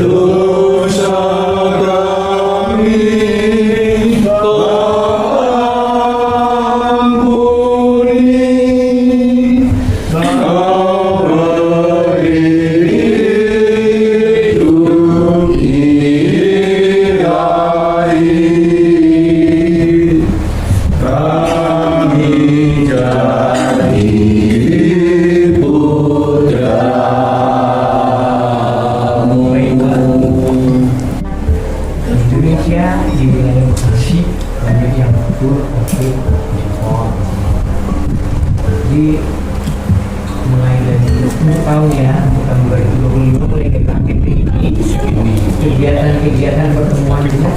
dosa kami kau ampuni, kau beri hidup ilahi, kami jadi putra-Mu. Indonesia di wilayah Bekasi banyak yang betul COVID impor. Jadi mulai dari 20 tahun ya, tahun 2025 mulai kita aktif ini kegiatan pertemuan kita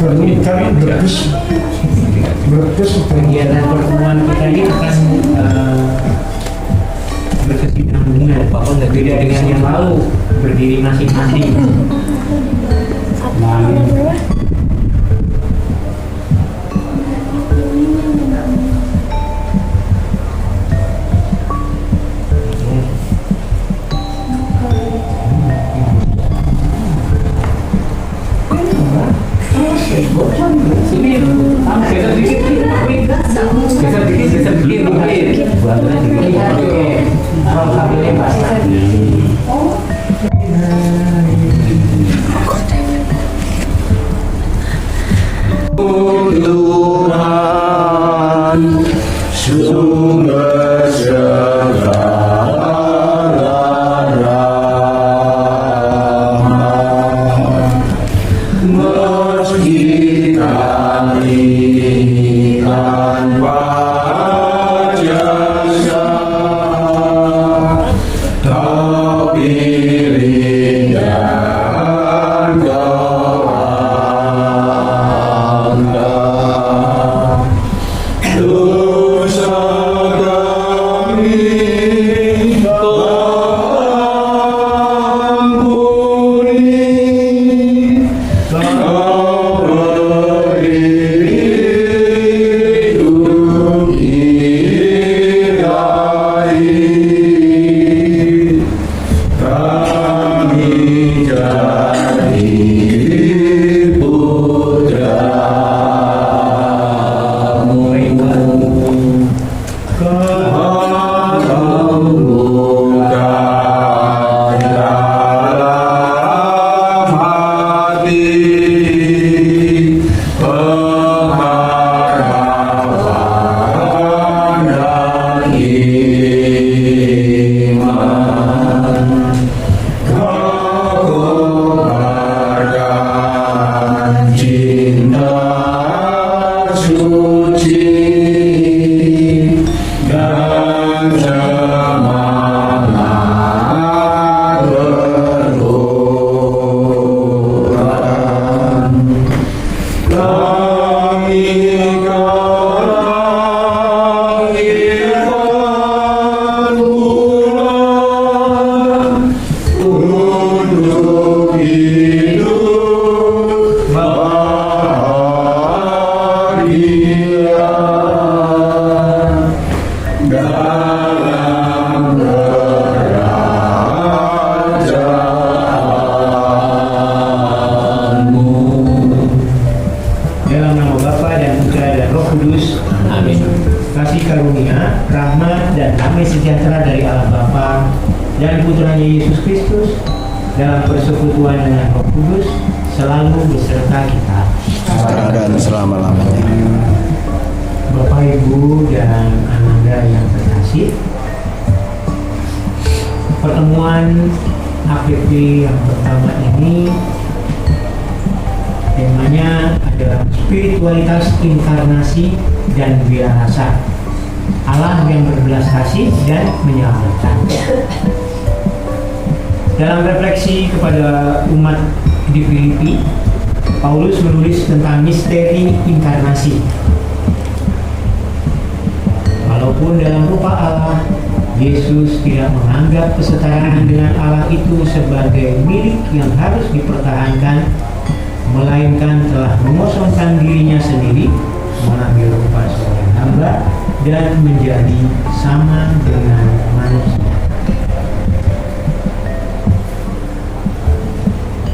kegiatan pertemuan kita ini akan berkesinambungan, beda dengan yang lalu berdiri masing-masing. Tuhan, sumber segala rahmat, meski kami tanpa jasa, Kau pilih dan Kau anggap dosa kami Kau ampuni, Kau beri hidup ilahi, kami jadi putra-Mu. Kau bukan dalam hati pengharapan dan iman. Kau kobarkan cinta suci dan semangat berkorban. Kami kau lahirkan pula untuk hidup bahagia dalam kerajaan-Mu. Dalam nama Bapa dan Putra dan Roh Kudus. Amin. Kasih karunia, rahmat dan damai sejahtera dari Allah Bapa dan Putranya Yesus Kristus dalam persekutuan dengan Roh Kudus selalu beserta kita. sekarang dan selama-lamanya. Bapak, Ibu, dan Ananda yang terkasih, pertemuan APP yang pertama ini temanya adalah spiritualitas inkarnasi dan wirarasa, Allah yang berbelas kasih dan menyelamatkan. Dalam refleksi kepada umat di Filipi, Paulus menulis tentang misteri inkarnasi. Walaupun dalam rupa Allah, Yesus tidak menganggap kesetaraan dengan Allah itu sebagai milik yang harus dipertahankan, melainkan telah mengosongkan dirinya sendiri, mengambil rupa seorang hamba dan menjadi sama dengan manusia.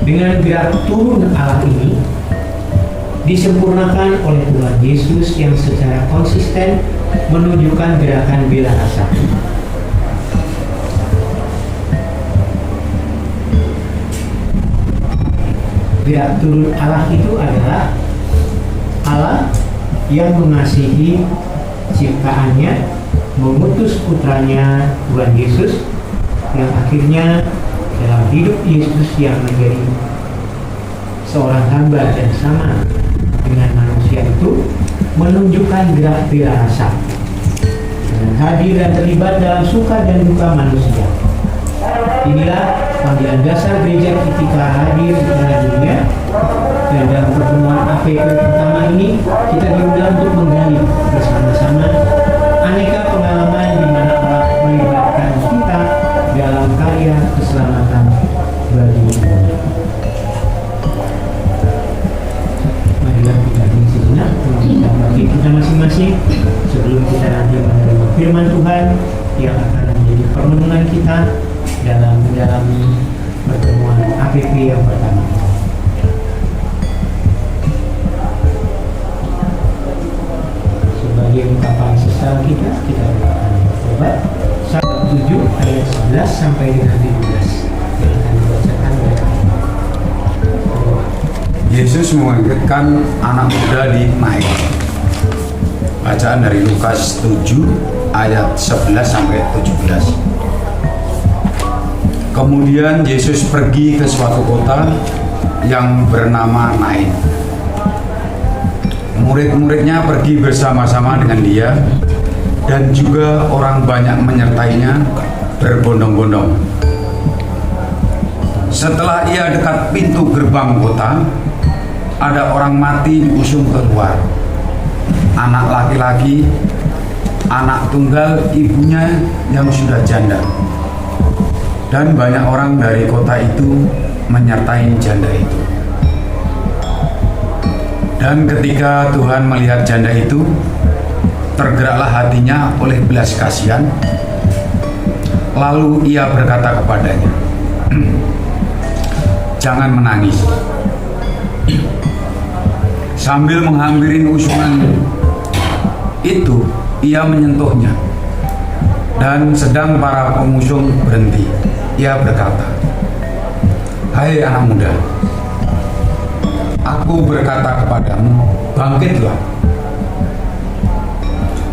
Dengan gerak turun Allah ini disempurnakan oleh Tuhan Yesus yang secara konsisten menunjukkan gerakan bela rasa. Gerak turun Allah itu adalah Allah yang mengasihi ciptaannya, mengutus putranya Tuhan Yesus yang akhirnya dalam hidup Yesus yang menjadi seorang hamba dan sama dengan manusia itu menunjukkan gerak bela rasa dengan hadir dan terlibat dalam suka dan duka manusia. Inilah panggilan dasar gereja ketika hadir di tengah dunia, dan dalam pertemuan APP pertama ini kita diundang untuk menggali bersama-sama aneka pengalaman di mana Allah melibatkan kita dalam karya keselamatan bagi dunia. Marilah kita mengisi sejenak untuk bagi kita masing-masing sebelum kita nanti menerima firman Tuhan yang akan menjadi permenungan kita dalam mendalami pertemuan APP yang pertama. Sebagai ungkapan sesal kita akan coba 7 ayat 11 sampai dengan 17 yang akan dibacakan oleh Yesus membangkitkan anak muda di Nain. Bacaan dari Lukas 7 ayat 11 sampai 17. Kemudian Yesus pergi ke suatu kota yang bernama Nain. Murid-muridnya pergi bersama-sama dengan dia, dan juga orang banyak menyertainya berbondong-bondong. Setelah ia dekat pintu gerbang kota, ada orang mati diusung keluar. Anak laki-laki, anak tunggal ibunya yang sudah janda. Dan banyak orang dari kota itu menyertai janda itu. Dan ketika Tuhan melihat janda itu, tergeraklah hatinya oleh belas kasihan. Lalu ia berkata kepadanya, "Jangan menangis." Sambil menghampirin usungan itu, ia menyentuhnya. Dan sedang para pengusung berhenti, ia berkata, "Hai anak muda, aku berkata kepadamu, bangkitlah."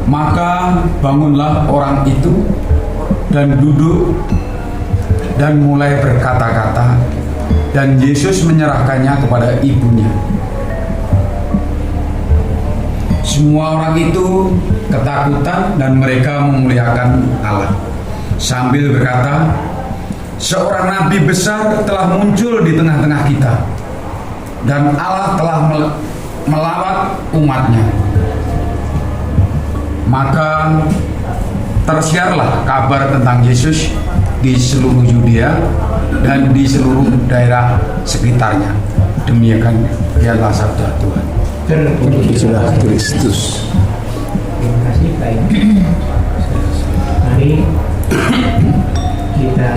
Maka bangunlah orang itu dan duduk dan mulai berkata-kata, dan Yesus menyerahkannya kepada ibunya. Semua orang itu ketakutan dan mereka memuliakan Allah sambil berkata, "Seorang nabi besar telah muncul di tengah-tengah kita, dan Allah telah melawat umatnya." Maka tersiarlah kabar tentang Yesus di seluruh Yudea dan di seluruh daerah sekitarnya. Demikian dialah sabda Tuhan. Terpujilah Kristus. Terima kasih Pak. Mari kita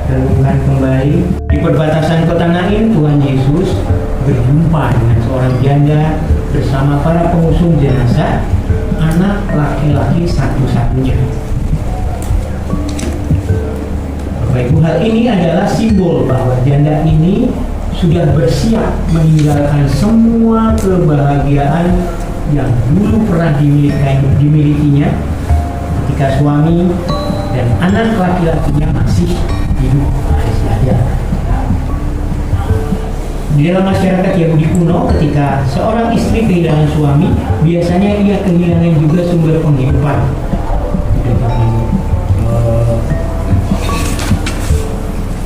renungkan kembali. Di perbatasan kota Nain, Tuhan Yesus berjumpa dengan seorang janda bersama para pengusung jenazah, anak laki-laki satu-satunya. Bapak Ibu, hal ini adalah simbol bahwa janda ini sudah bersiap meninggalkan semua kebahagiaan yang dulu pernah dimilikinya ketika suami dan anak laki-lakinya masih hidup, masih ada. Di dalam masyarakat Yahudi kuno, ketika seorang istri kehilangan suami, biasanya ia kehilangan juga sumber penghidupan.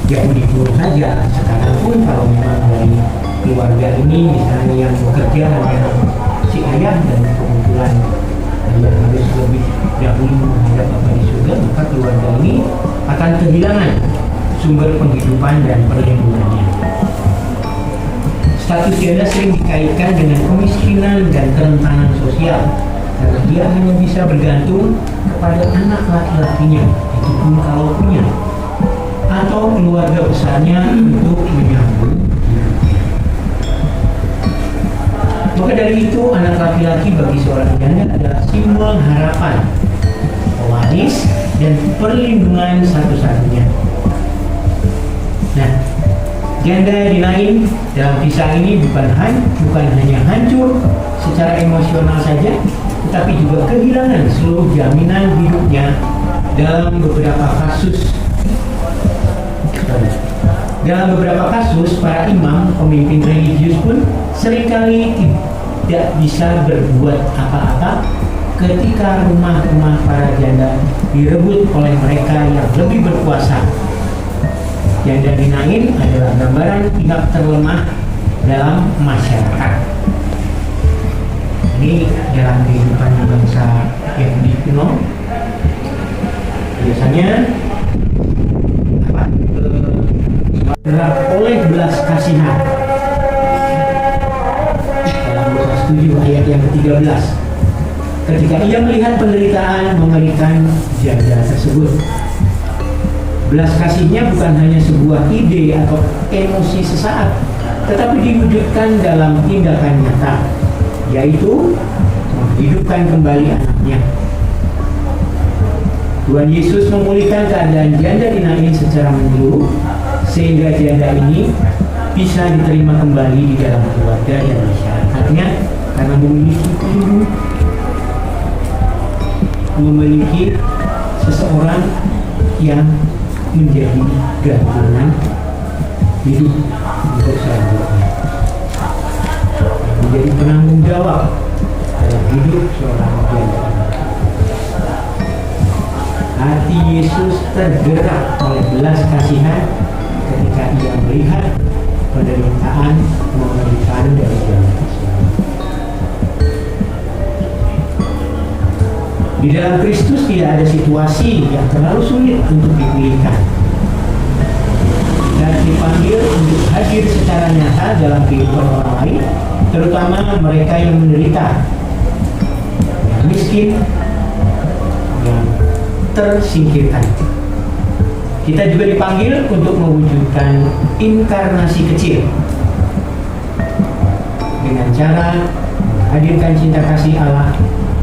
Yahudi kuno saja, sekarang pun kalau memang dari keluarga ini misalnya yang bekerja hanya si ayah dan kebetulan ayah harus lebih dahulu menghadap Bapa di surga, maka keluarga ini akan kehilangan sumber penghidupan dan perlindungannya. Status janda sering dikaitkan dengan kemiskinan dan kerentanan sosial, karena dia hanya bisa bergantung kepada anak laki-lakinya, itu pun kalau punya, atau atau keluarga besarnya untuk menyambung hidupnya. Maka dari itu anak laki-laki bagi seorang janda adalah simbol harapan, pewaris, dan perlindungan satu-satunya. Nah, janda Dinain dalam kisah ini bukan hanya hancur secara emosional saja, tetapi juga kehilangan seluruh jaminan hidupnya dalam beberapa kasus. Dalam beberapa kasus, para imam, pemimpin religius pun seringkali tidak bisa berbuat apa-apa ketika rumah-rumah para janda direbut oleh mereka yang lebih berkuasa. Janda Dinain adalah gambaran pihak terlemah dalam masyarakat. Ini dalam kehidupan bangsa Yahudi kuno. Biasanya oleh belas kasihan dalam Lukas 7 ayat yang ke-13, ketika ia melihat penderitaan mengerikan janda tersebut. Belas kasihnya bukan hanya sebuah ide atau emosi sesaat, tetapi diwujudkan dalam tindakan nyata, yaitu menghidupkan kembali anaknya. Tuhan Yesus memulihkan keadaan janda Dinain secara menyeluruh, sehingga janda ini bisa diterima kembali di dalam keluarga dan masyarakatnya karena memiliki seseorang yang menjadi gantungan hidup untuk selanjutnya, menjadi penanggung jawab dalam hidup seorang janda. Hati Yesus tergerak oleh belas kasihan ketika ia melihat penderitaan mengerikan dari janda tersebut. Di dalam Kristus tidak ada situasi yang terlalu sulit untuk dipulihkan. Dan dipanggil untuk hadir secara nyata dalam kehidupan orang lain, terutama mereka yang menderita, yang miskin, yang tersingkirkan. Kita juga dipanggil untuk mewujudkan inkarnasi kecil dengan cara menghadirkan cinta kasih Allah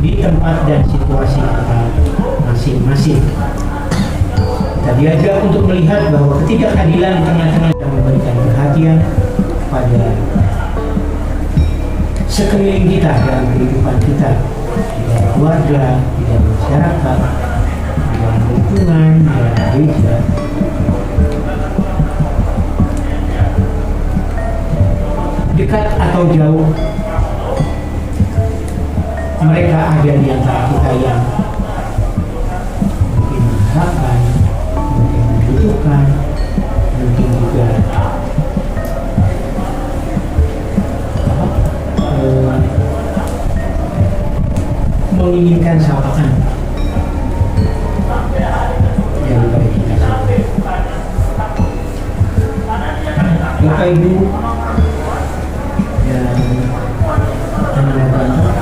di tempat dan situasi kita masing-masing. Kita diajak untuk melihat bahwa ketidakadilan di tengah-tengah dan memberikan perhatian pada sekeliling kita dalam kehidupan kita, di dalam keluarga, di dalam masyarakat, di dalam lingkungan, di dalam gereja. Dekat atau jauh, mereka ada di antara kita yang mungkin mengharapkan, mungkin membutuhkan, mungkin juga menginginkan sapaan daripada kita sendiri. Bapak Ibu dan anak-anak,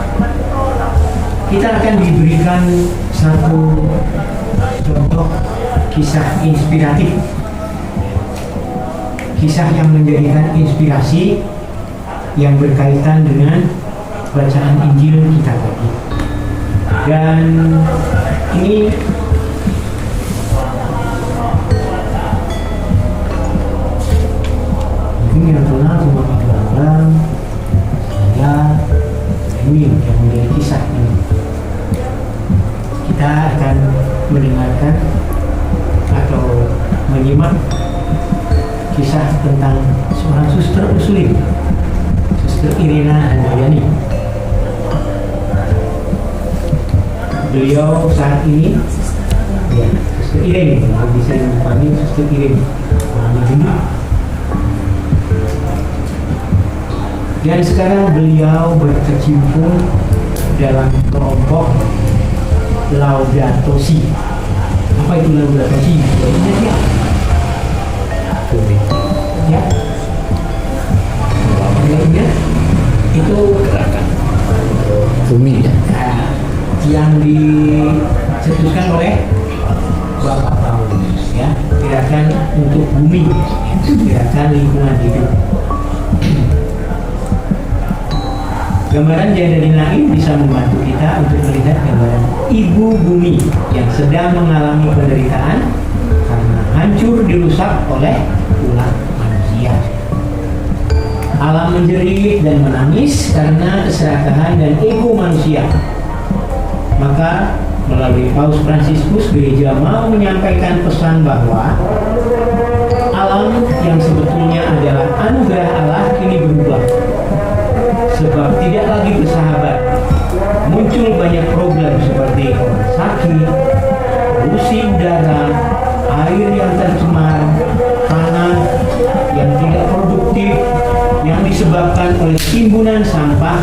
kita akan diberikan satu contoh kisah inspiratif, kisah yang menjadikan inspirasi yang berkaitan dengan bacaan Injil kita tadi. Dan ini mungkin yang kenal cuma orang-orang, saya, ini yang menjadi kisah ini. Kita akan mendengarkan atau menyimak kisah tentang seorang suster Muslim, Suster Irena Handayani. Beliau saat ini, ya, Suster Irene, bisa dipanggil Suster Irene. Dan sekarang beliau berkecimpung dalam kelompok Laudato Si. Apa itu Laudato Si? Ya. Ya. Artinya itu gerakan bumi ya. Yang dicetuskan oleh Bapak Paulus, ya, gerakan untuk bumi, gerakan lingkungan hidup. Gambaran Jaya lain bisa membantu kita untuk melihat gambaran ibu bumi yang sedang mengalami penderitaan karena hancur dirusak oleh ulah manusia. Alam menjerit dan menangis karena keserakahan dan ego manusia. Maka melalui Paus Fransiskus, gereja mau menyampaikan pesan bahwa alam yang sebetulnya adalah anugerah Allah kini berubah, sebab tidak lagi bersahabat. Muncul banyak problem seperti sakit, polusi udara, air yang tercemar, tanah yang tidak produktif yang disebabkan oleh timbunan sampah,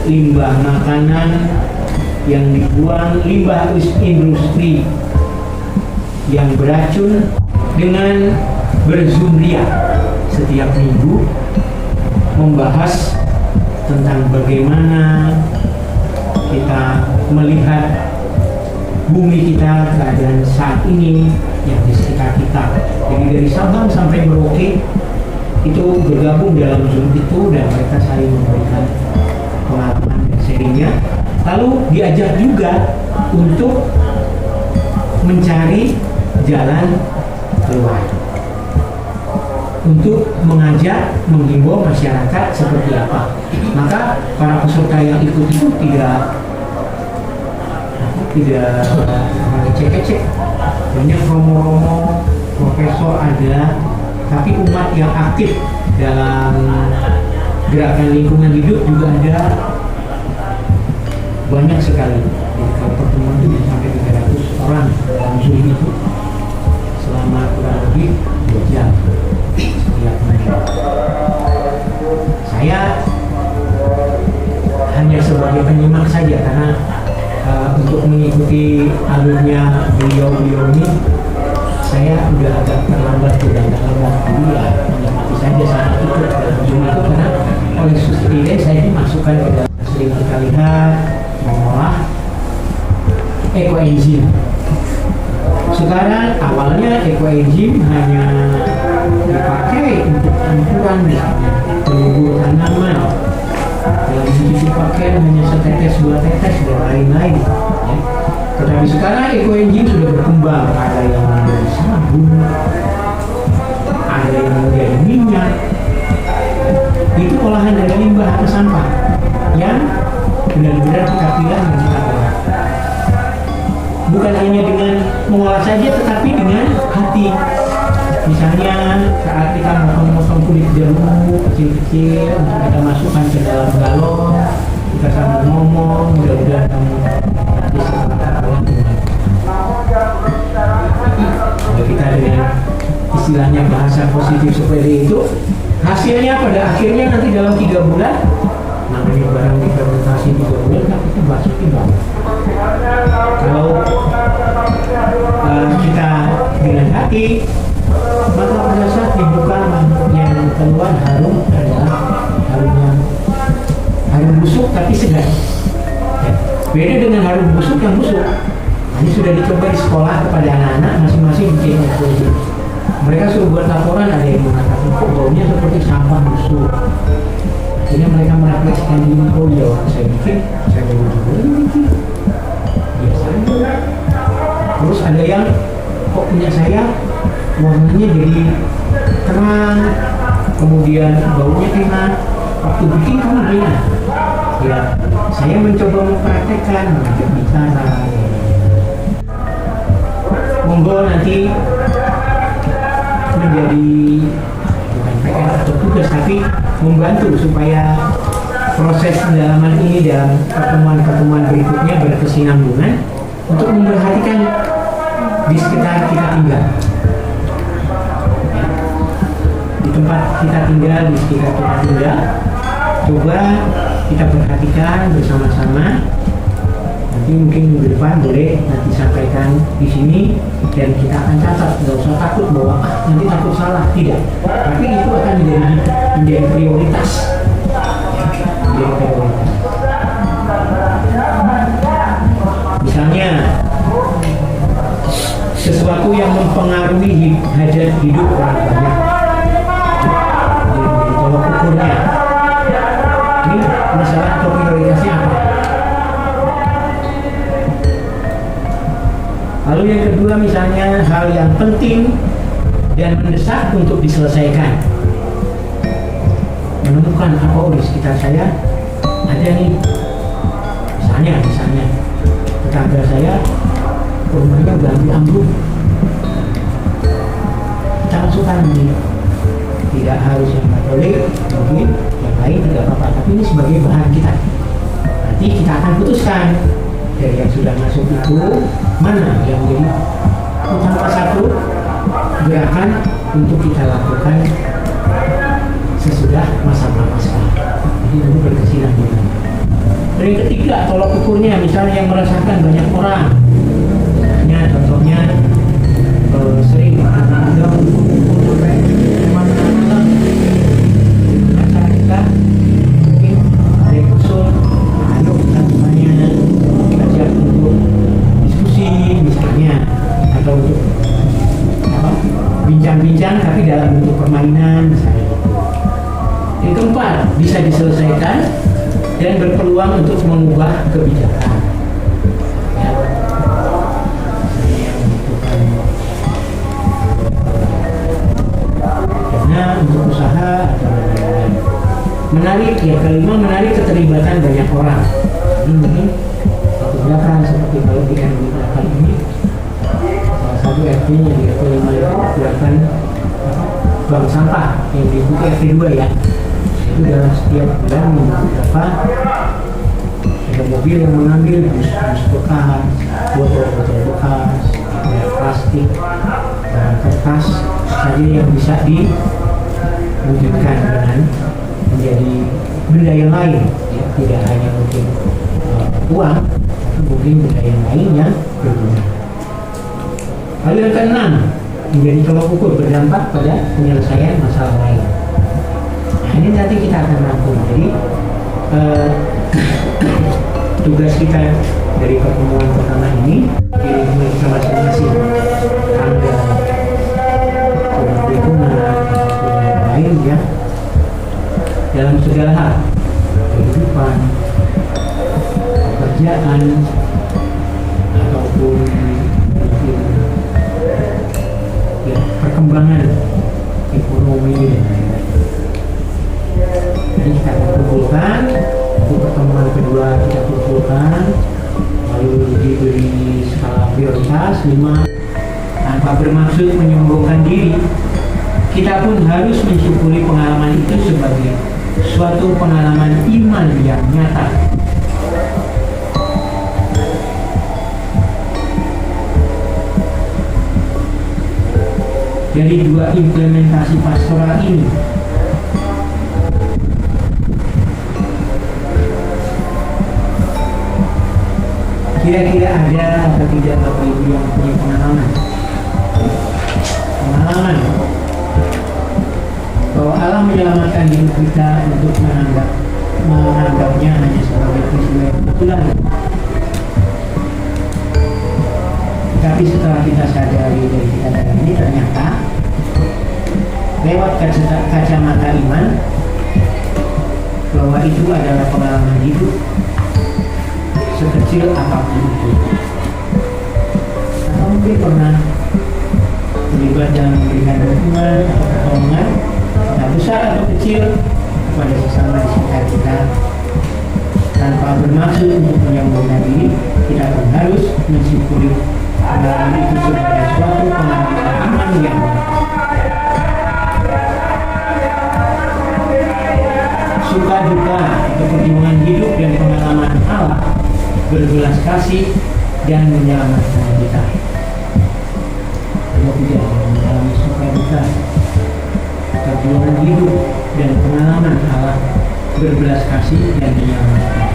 limbah makanan yang dibuang, limbah industri yang beracun, dengan berzumriah setiap minggu membahas tentang bagaimana kita melihat bumi kita, keadaan saat ini yang di sekitar kita. Jadi dari Sabang sampai Merauke itu bergabung dalam Zoom itu, dan mereka saling memberikan pengalaman dan sharingnya. Lalu diajak juga untuk mencari jalan keluar, untuk mengajak, menghimbau masyarakat seperti apa. Maka para peserta yang ikut itu tidak cek-cek, banyak romo-romo, profesor ada, tapi umat yang aktif dalam gerakan lingkungan hidup juga ada, banyak sekali. Kalau pertemuan itu bisa sampai 300 orang dalam Zoom itu selama kurang lebih 2 jam setiap hari. Saya hanya sebagai penyimak saja, karena untuk mengikuti alurnya beliau ini saya udah agak terlambat, dulu ya, menikmati saja saat itu dalam Zoom itu, karena oleh Susi saya dimasukkan ke dalam, sering kita lihat mengolah ekoenzim. Sekarang awalnya ekoenzim hanya dipakai untuk campuran misalnya penumbuh tanaman, dalam mencuci pakaian hanya setetes 2 tetes dan lain-lain ya. Tetapi sekarang ekoenzim sudah berkembang, ada yang menjadi sabun, ada yang menjadi minyak. Itu olahan dari limbah atau sampah yang benar-benar kita pilah dan kita olah. Bukan hanya dengan mengolah saja, tetapi dengan hati. Misalnya saat kita motong-motong kulit jeruk kecil-kecil, untuk kita masukkan ke dalam galon, kita sambil ngomong, mudah-mudahan kamu nanti sebentar kalau kita dengan istilahnya bahasa positif seperti itu, hasilnya pada akhirnya nanti dalam 3 bulan, namanya barang difermentasi 3 bulan, kan kita masukin bang. Kalau kita dengan hati, maka pada saat dibuka yang keluar harum adalah harum busuk tapi segar ya. Beda dengan harum busuk yang busuk. Ini sudah dicoba di sekolah kepada anak-anak, masing-masing bikin ekologi. Mereka suruh buat laporan, ada yang mengatakan kok baunya seperti sampah busuk. Akhirnya mereka merefleksikan ini, oh ya saya bikin, saya baru juga bikin biasanya. Terus ada yang kok punya saya warnanya jadi terang, kemudian baunya enak, waktu bikin kamu gimana? Ya, saya mencoba mempraktekkan, mengajak bicara. Monggo nanti menjadi bukan PR atau tugas, tapi membantu supaya proses pendalaman ini dalam pertemuan-pertemuan berikutnya berkesinambungan untuk memperhatikan di sekitar kita tinggal, di tempat kita tinggal, di sekitar kita tinggal. Coba kita perhatikan bersama-sama. Nanti mungkin minggu depan boleh nanti sampaikan di sini, dan kita akan catat. Nggak usah takut bahwa nanti takut salah, tidak. Tapi itu akan menjadi prioritas. Menjadi prioritas. Misalnya sesuatu yang mempengaruhi hajat hidup orang banyak. Jadi tolok ukurnya. Ini masalah atau prioritasnya apa? Lalu yang kedua misalnya hal yang penting dan mendesak untuk diselesaikan. Menemukan apa di sekitar saya ada nih, misalnya tetangga saya rumahnya udah ambruk. Kita masukkan ini, tidak harus yang Katolik, mungkin yang lain tidak apa-apa, tapi ini sebagai bahan kita. Nanti kita akan putuskan dari yang sudah masuk itu mana yang menjadi utama satu gerakan untuk kita lakukan sesudah masa prapaskah. Jadi itu berkesinambungan. Dan yang ketiga, tolak ukurnya misalnya yang merasakan banyak orang. Contohnya sering ada kumpul sampai malam-malam. Acara kita mungkin ada yang usul, ayo kita semuanya kita siap untuk diskusi misalnya, atau untuk bincang-bincang tapi dalam bentuk permainan misalnya. Yang keempat, bisa diselesaikan dan berpeluang untuk mengubah kebijakan. Ya. Karena untuk usaha atau lain-lain. Menarik, ya kelima, menarik keterlibatan banyak orang. Ini mungkin satu gerakan seperti kalau di RW 8 ini, salah satu RT-nya di RW 5 itu gerakan bank sampah yang dibuka RT 2 ya. Itu dalam setiap bulan beberapa ada mobil yang mengambil bus bekas, botol-botol bekas, plastik, kertas saja yang bisa diwujudkan dengan menjadi benda yang lain, ya, tidak hanya mungkin uang, tapi mungkin benda yang lain yang berguna. Lalu yang keenam, menjadi tolak ukur berdampak pada penyelesaian masalah lain. Ini nanti kita akan rangkum. Jadi tugas kita dari pertemuan pertama ini di kita masing-masing tanggal lingkungan dan lain ya, dalam segala hal, kehidupan, pekerjaan ataupun mungkin ya, perkembangan ekonomi dan lain-lain. Jadi kita kumpulkan, untuk pertemuan kedua kita kumpulkan, lalu diberi skala prioritas 5. Tanpa bermaksud menyombongkan diri, kita pun harus mensyukuri pengalaman itu sebagai suatu pengalaman iman yang nyata. Dari dua implementasi pastoral ini, kira-kira ada atau tidak Bapak Ibu yang punya pengalaman bahwa Allah menyelamatkan hidup kita untuk menganggapnya hanya sebagai peristiwa kebetulan. Tapi setelah kita sadari dari kita ini, ternyata lewat kacamata iman bahwa itu adalah pengalaman hidup sekecil apapun itu. Atau mungkin pernah terlibat dalam memberikan dukungan atau pertolongan, entah besar atau kecil, kepada sesama di sekitar kita. Tanpa bermaksud untuk menyombongkan diri, kita pun harus mensyukuri pengalaman itu sebagai suatu pengalaman iman yang suka duka atau perjuangan hidup dan pengalaman Allah berbelas kasih dan menyelamatkan kita. Kalau tidak mengalami suka duka, perjuangan hidup dan pengalaman Allah berbelas kasih dan menyelamatkan.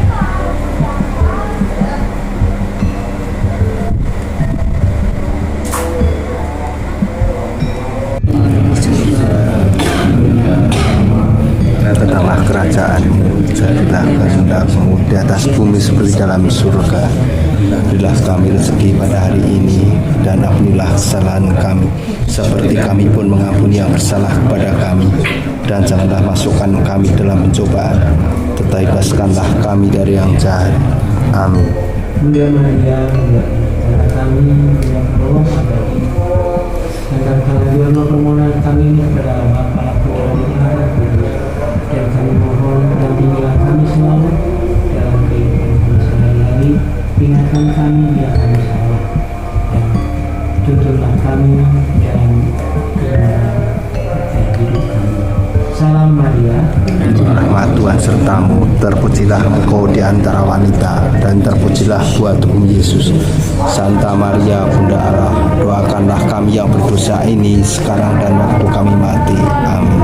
Datanglah kerajaan-Mu, jadilah kehendak-Mu di atas bumi seperti dalam surga. Berilah kami rezeki pada hari ini, dan ampunilah kesalahan kami, seperti kami pun mengampuni yang bersalah kepada kami. Dan janganlah masukkan kami dalam pencobaan, tetapi bebaskanlah kami dari yang jahat. Amin. Bunda Maria, karena kami yang tolong abadi, dan kalian permohonan kami ini kepada Bapa, Putra, dan Roh Kudus, dan kami mohon dampingilah kami selalu dalam kehidupan kami sehari-hari, ingatkan kami bila kami salah, dan tuntunlah kami dalam kebenaran dan hidup kami. Salam Maria, Rahmat Tuhan sertamu, terpujilah engkau di antara wanita, dan terpujilah buah tubuhmu Yesus. Santa Maria Bunda Allah, doakanlah kami yang berdosa ini sekarang dan waktu kami mati. Amin.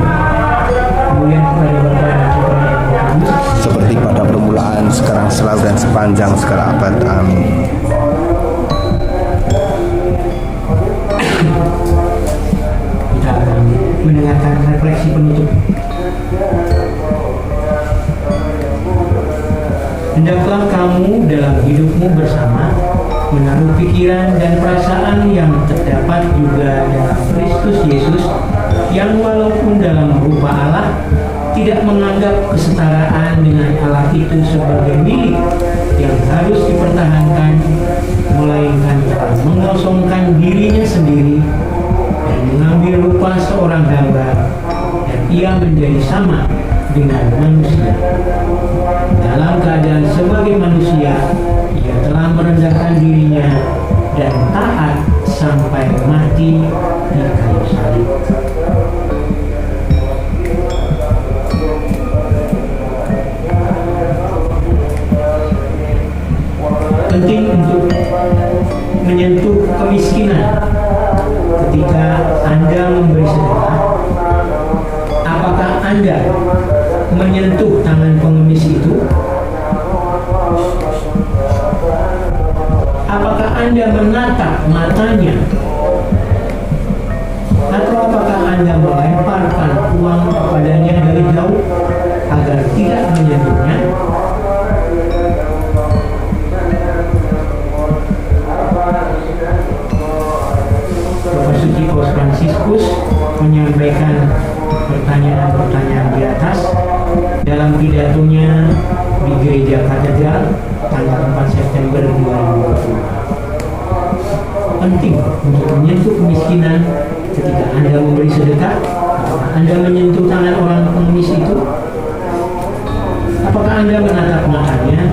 kemuliaan kepada Bapa dan Putra dan Roh Kudus, Seperti pada permulaan, sekarang, selalu, dan sepanjang segala abad. Amin. kita akan mendengarkan refleksi penutup. Hendaklah kamu dalam hidupmu bersama menaruh pikiran dan perasaan yang terdapat juga dalam Kristus Yesus, yang walaupun dalam rupa Allah tidak menganggap kesetaraan dengan Allah itu sebagai milik yang harus dipertahankan, melainkan telah mengosongkan dirinya sendiri dan mengambil rupa seorang hamba, dan ia menjadi sama dengan manusia. Dalam keadaan sebagai manusia, ia telah merendahkan dirinya dan taat sampai mati di kayu salib. Penting untuk menyentuh kemiskinan ketika Anda memberi sedekah. Apakah Anda menyentuh tangan pengemis itu? Apakah Anda menatap matanya? Atau apakah Anda melemparkan uang kepadanya dari jauh agar tidak menyentuhnya? Bapak Suci Paus Fransiskus menyampaikan pertanyaan-pertanyaan di atas dalam pidatonya di Gereja Katedral tanggal 4 September 2020. Penting untuk menyentuh kemiskinan ketika Anda memberi sedekah. Apakah Anda menyentuh tangan orang pengemis itu? Apakah Anda menatap matanya?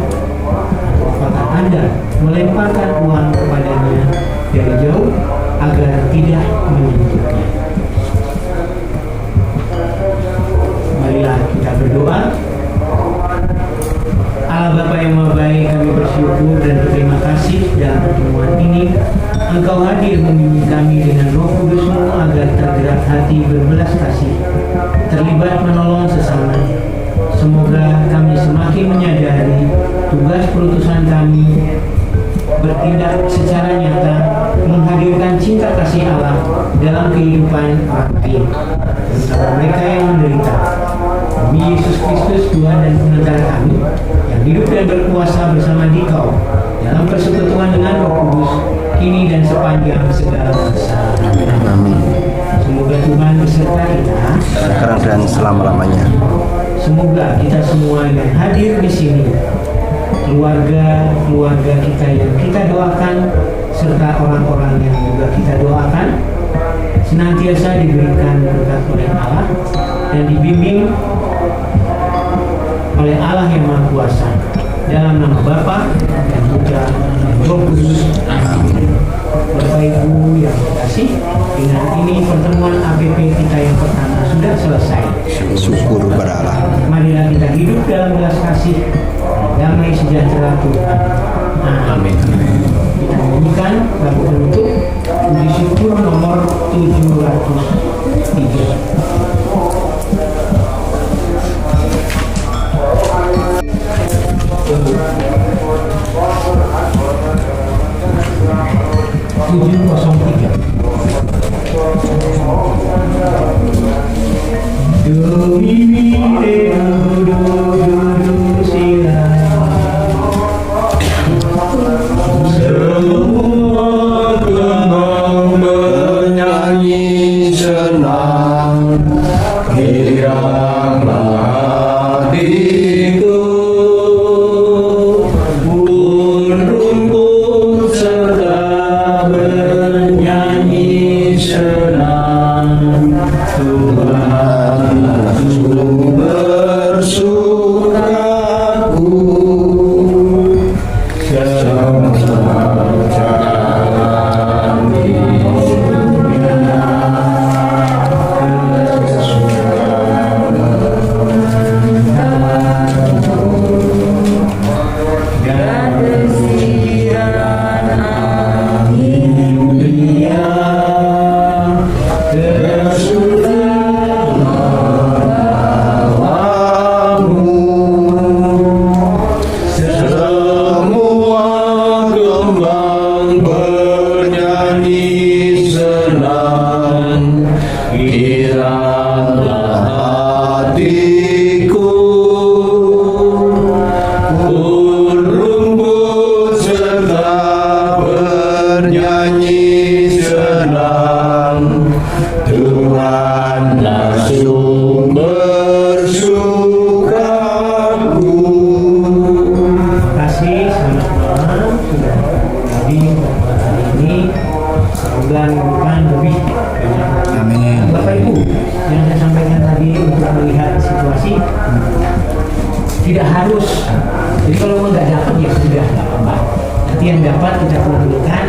Atau apakah Anda melemparkan uang kepadanya dari jauh agar tidak menyentuhnya? Marilah kita berdoa. Allah Bapa yang Maha Baik, kami bersyukur dan berterima kasih dalam pertemuan ini Engkau hadir membimbing kami dengan Roh Kudus-Mu agar tergerak hati berbelas kasih, terlibat menolong sesama. Semoga kami semakin menyadari tugas perutusan kami, bertindak secara nyata menghadirkan cinta kasih Allah dalam kehidupan orang lain, terutama mereka yang menderita. Demi Yesus Kristus, Tuhan dan Pengantar kami, yang hidup dan berkuasa bersama Dikau dalam persekutuan dengan Roh Kudus, kini dan sepanjang segala masa. Amin. Semoga Tuhan beserta kita Sekarang dan selama-lamanya. Semoga kita semua yang hadir di sini, keluarga kita yang kita doakan, serta orang-orang yang juga kita doakan, senantiasa diberikan berkat oleh Allah dan dibimbing oleh Allah yang Maha Kuasa. Dalam nama Bapa dan Putra dan Roh Kudus. Amin. Bapak Ibu yang terkasih, dengan ini pertemuan APP kita yang pertama sudah selesai. Syukur kepada Allah. Marilah kita hidup dalam belas kasih, damai sejahtera Tuhan. Amin. Kita nyanyikan lagu penutup puji syukur nomor 703. Do mi mi re do do do do si la. Giranglah hatiku pun rumput serta bernyanyi senang. Tuhanlah sumber sukmaku, semua jalan semua gembang bernyanyi senang. Giranglah hatiku pun rumput serta bernyanyi senang. Tuhanlah sumber sukaku. Terima kasih, selamat malam. Sudah hadir pada hari ini. Semoga minggu depan lebih banyak. Amin. Bapak Ibu, yang saya sampaikan tadi untuk melihat situasi tidak harus. Jadi kalau nggak dapat ya sudah nggak apa-apa. Nanti yang dapat kita kumpulkan